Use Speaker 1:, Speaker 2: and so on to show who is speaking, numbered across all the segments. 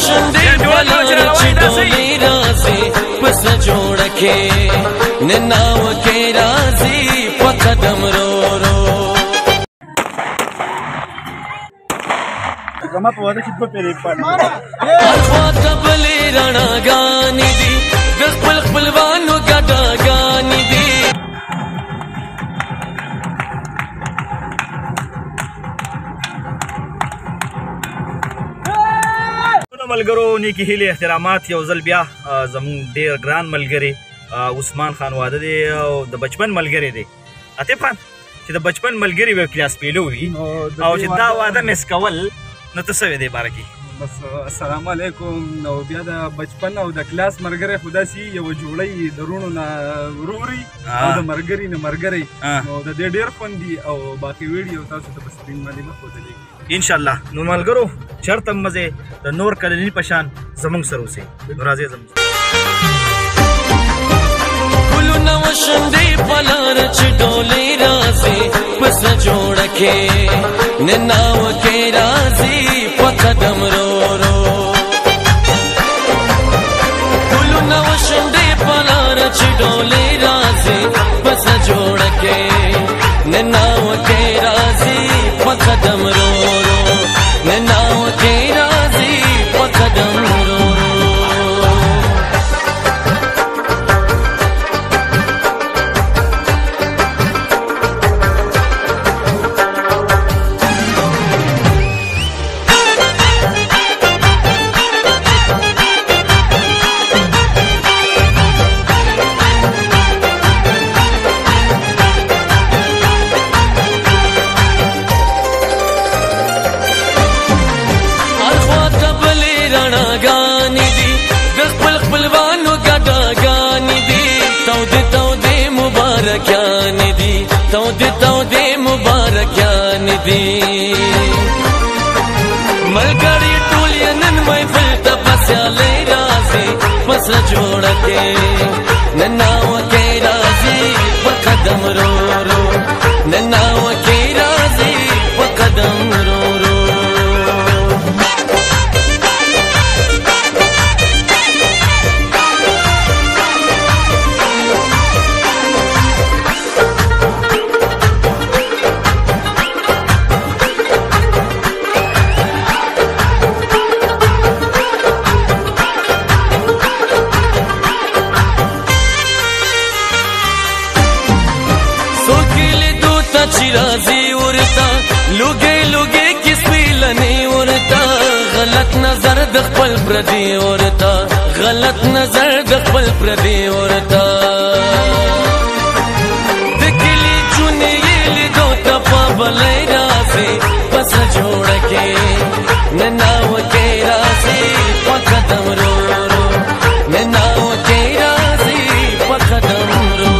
Speaker 1: شندې بلار چې ډولې راځي پس جوړه کې نناو کې راځي په قدم رو رو
Speaker 2: زما په واده کې دوه پیرې پاڼې
Speaker 1: خواته بلې رڼاګانې دي د خپل خپلوانو ګډاګانې دي
Speaker 2: ملګرو نیکی هیلې احترامات یو ځل بیا زموږ ډېر ګران ملګری عثمان خان واده دی او د بچپن ملګری دی عاطف خان چې د بچپن ملګری به کلاس پیلو وي او چې دا واده مس کول نو ته څه وې دې باره کې
Speaker 3: بس السلام علیکم نو بیا د بچپن او د کلاس ملګری خو داسې یوه جوړی د وروڼو نه وروري او د ملګري نه ملګری نو د دې ډېر خوند دي او باقي ویډیو تاسو ته په سکرین باندې به ښودلی
Speaker 2: انشاءالله نو ملګرو چېرته هم مزې د نور کلني په شان زموږ سره اوسئ نو راځئ زموږ
Speaker 1: ګلونه وشندې په لاره چې ډولې راځي پس جوړه کې نناو کې راځي په قدم رو رو ګلونه وشندې په لاره چې ډولې راځي پس جوړه کې نناو کې راځي په قدم رو رو نناو کې راځي په قدم رو رو ملګری ټول یې نن محفل ته بسیالی راځي پس جوړه کې نناو کې راځي په قدم رو رو نناو کې راځي په قدم رو رو राजी उड़ता लुगे लुगे किस पिलने उड़ता गलत नजर दखल प्रदी उड़ता गलत नजर दखल प्रदी उड़ता दिखली चुने ये दो तपा भले राजी बस जोड़ के ननाव के राजी पकदम रो रो ननाव के राजी पकदम रो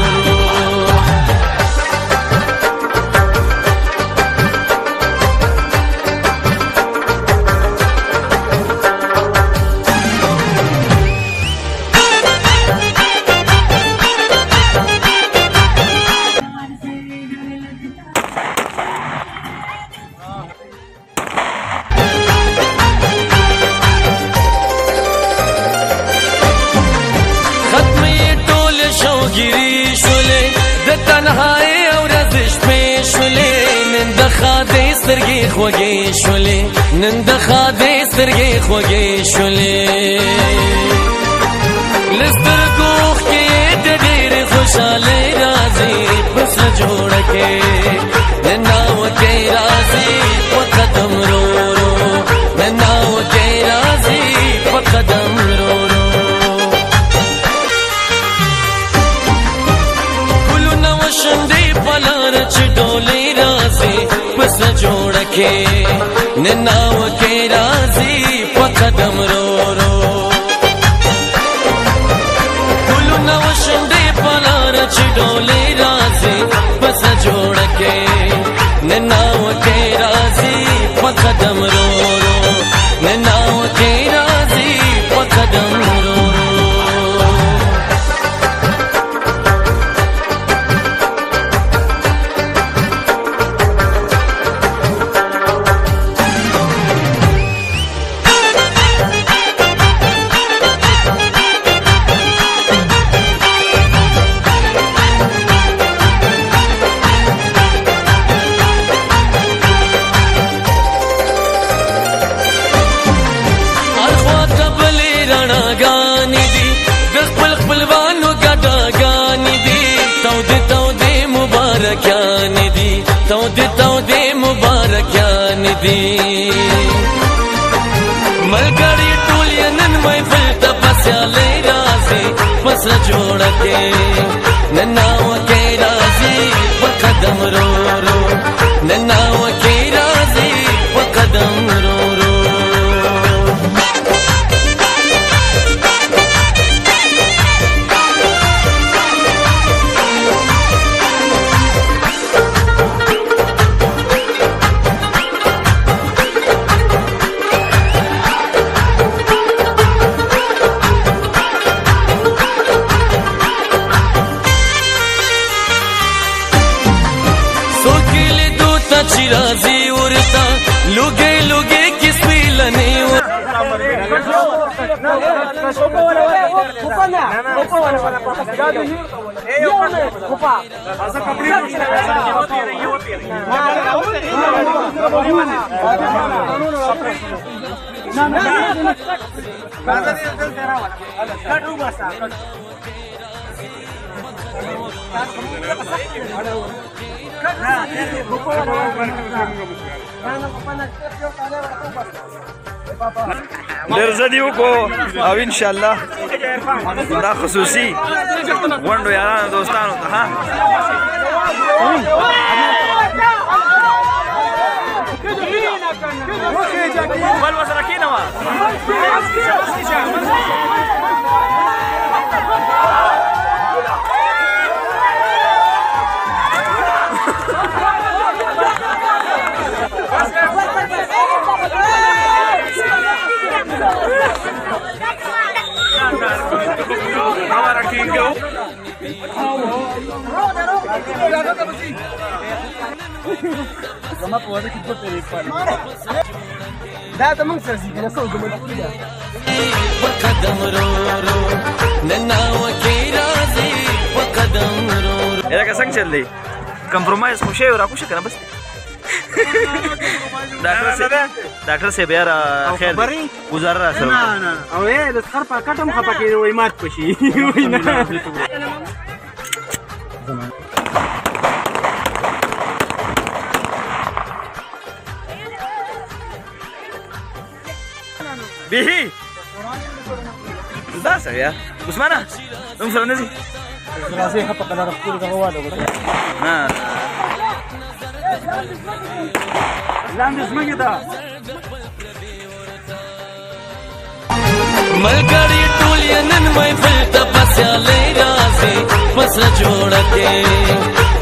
Speaker 1: تنهایی او رزش پیشولی نن د خاده سترګې خوږې شولې نن د خاده سترګې خوږې شولې لسترګو کې د ډېر خوشاله راځي پس جوړه کې نناو کې راځي په قدم رو رو نناو کې راځي په قدم رو رو شندې پلار چې ډولې راځي پس جوړه کې نناو کې راځي په قدم رو رو ګلونه شندې پلار چې ډولې راځي پس جوړه کې نناو کې راځي په قدم رو رو نناو کې راځي په قدم رو رو تودې مبارکیان دي ملګری ټول یې نن محفل ته په سیالۍ راځي پس جوړه کې نناوه کې راځي په قدم رو رو نناوه کې راځي په قدم رو رو राजी उड़ता लुगे लुगे किस मिलने
Speaker 2: ډېر زدي وکړو او انشاءالله دا خصوصي غونډو یارانو دوستانو ته ها بل ورسره کښېنوه
Speaker 3: دا ته موږ سره ځي کنه څو ګمنه
Speaker 1: قدم رو رو نناوه کې راځي په قدم رو رو
Speaker 2: لکه څنګه چل دی کمپرومایز خو شوی راکوشه که نه بس ډاکټر صاحب یاره خیر دی ګزاره را سره
Speaker 3: او د سخر په کټ هم خفه کېږي وایي مات به شي وایي نه
Speaker 2: بیهی دا څه یا عثمانه موږ سره نه ځي
Speaker 3: راځي خپه کلر خپل دغه واده وکړه
Speaker 2: ها
Speaker 3: لاندې زمګه ده
Speaker 1: ملګری ټول یې نن محفل ته په سیالۍ راځي پس جوړه کې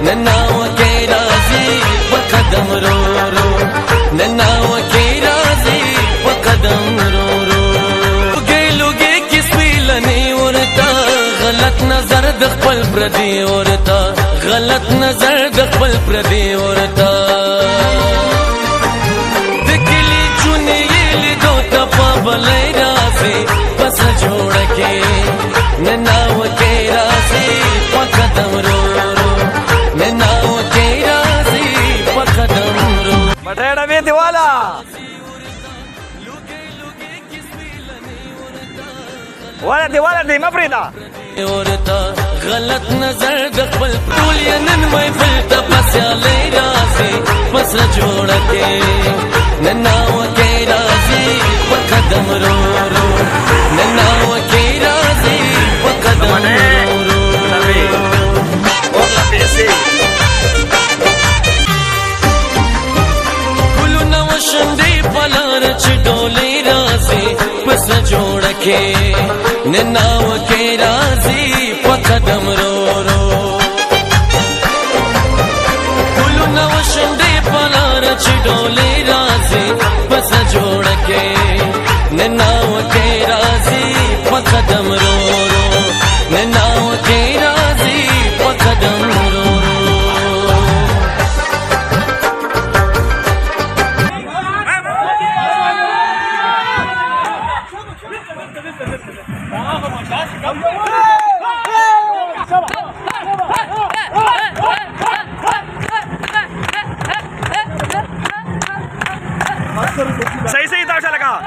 Speaker 1: نناوه کې راځي په قدم رو رو نناوه کې راځي په قدم رو رو لوګي لوګي کس پیلنې ورته غلط نظر د خپل پردي ورته غلط نظر د خپل پردي ورته د کلي چونې یې لیدو ته په بلۍ راځي پس جوړه کې نناوه کې راځي په قدم رو رو نناوه کې راځي په قدم رو
Speaker 2: بټېډه مې دیواله والا دیواله دی مه پرېږده
Speaker 1: ورته غلط نظر د خپل ټول یې نن محفل ته په سیالۍ راځي پس جوړه کې نناوه کې راځي په قدم رو رو نناوه کې راځي په قدم رو رو ګلونه وشندې په لار چې ډولۍ راځي پس جوړه کې نناوه کې راځي په قدم رو رو ګلونه وشندې په لار چې ډولۍ راځي پس جوړه کې نناوه کې راځي په قدم رو رو نناوه کې راځي په قدم رو رو
Speaker 2: सही सही ताशा लगा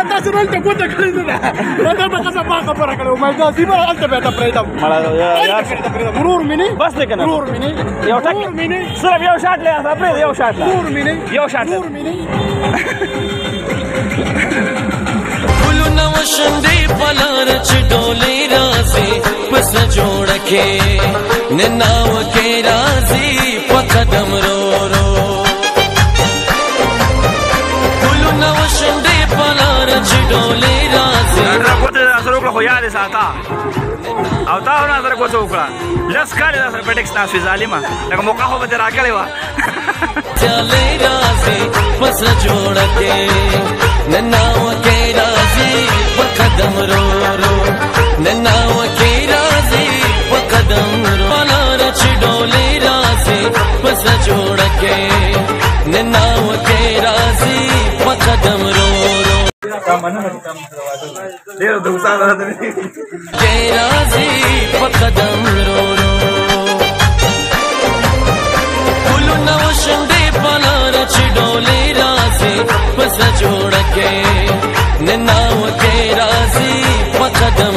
Speaker 4: ما تاسو نن ته کوته کړی نه دا به څه ما خبره کړو ما دا سیمه انت به ته پریدم ورور مینه
Speaker 2: بس دې کنه
Speaker 4: ورور مینه
Speaker 2: یو ټک صرف یو شاټ لې خبره یو شاټ لا
Speaker 4: ورور مینه
Speaker 2: یو شاټ
Speaker 4: ورور مینه
Speaker 1: ګلونه وشندې پلار چې ډولې راځي پس جوړ کې نناو کې راځي په قدم رو رو ګلونه وشندې پلار چې ډولې راځي
Speaker 2: راکوته سره وکړه خو یاد ساته او تا ونه سره کوڅه وکړه لس کال سره پټکس تاسو ظالمه لکه موقع خو به راکړې و
Speaker 1: چلې راځي پس جوړ کې نناو کې راځي په قدم رو رو نناو کې راځي په قدم رو پلار چې ډولې راځي پس جوړ کې نناو کې راځي په قدم رو رو
Speaker 2: ډېر دوستان راځي
Speaker 1: کې راځي په قدم رو رو ګلونه وشندې پلار چې ډولې راځي پس جوړ کې نناو کې راځي په قدم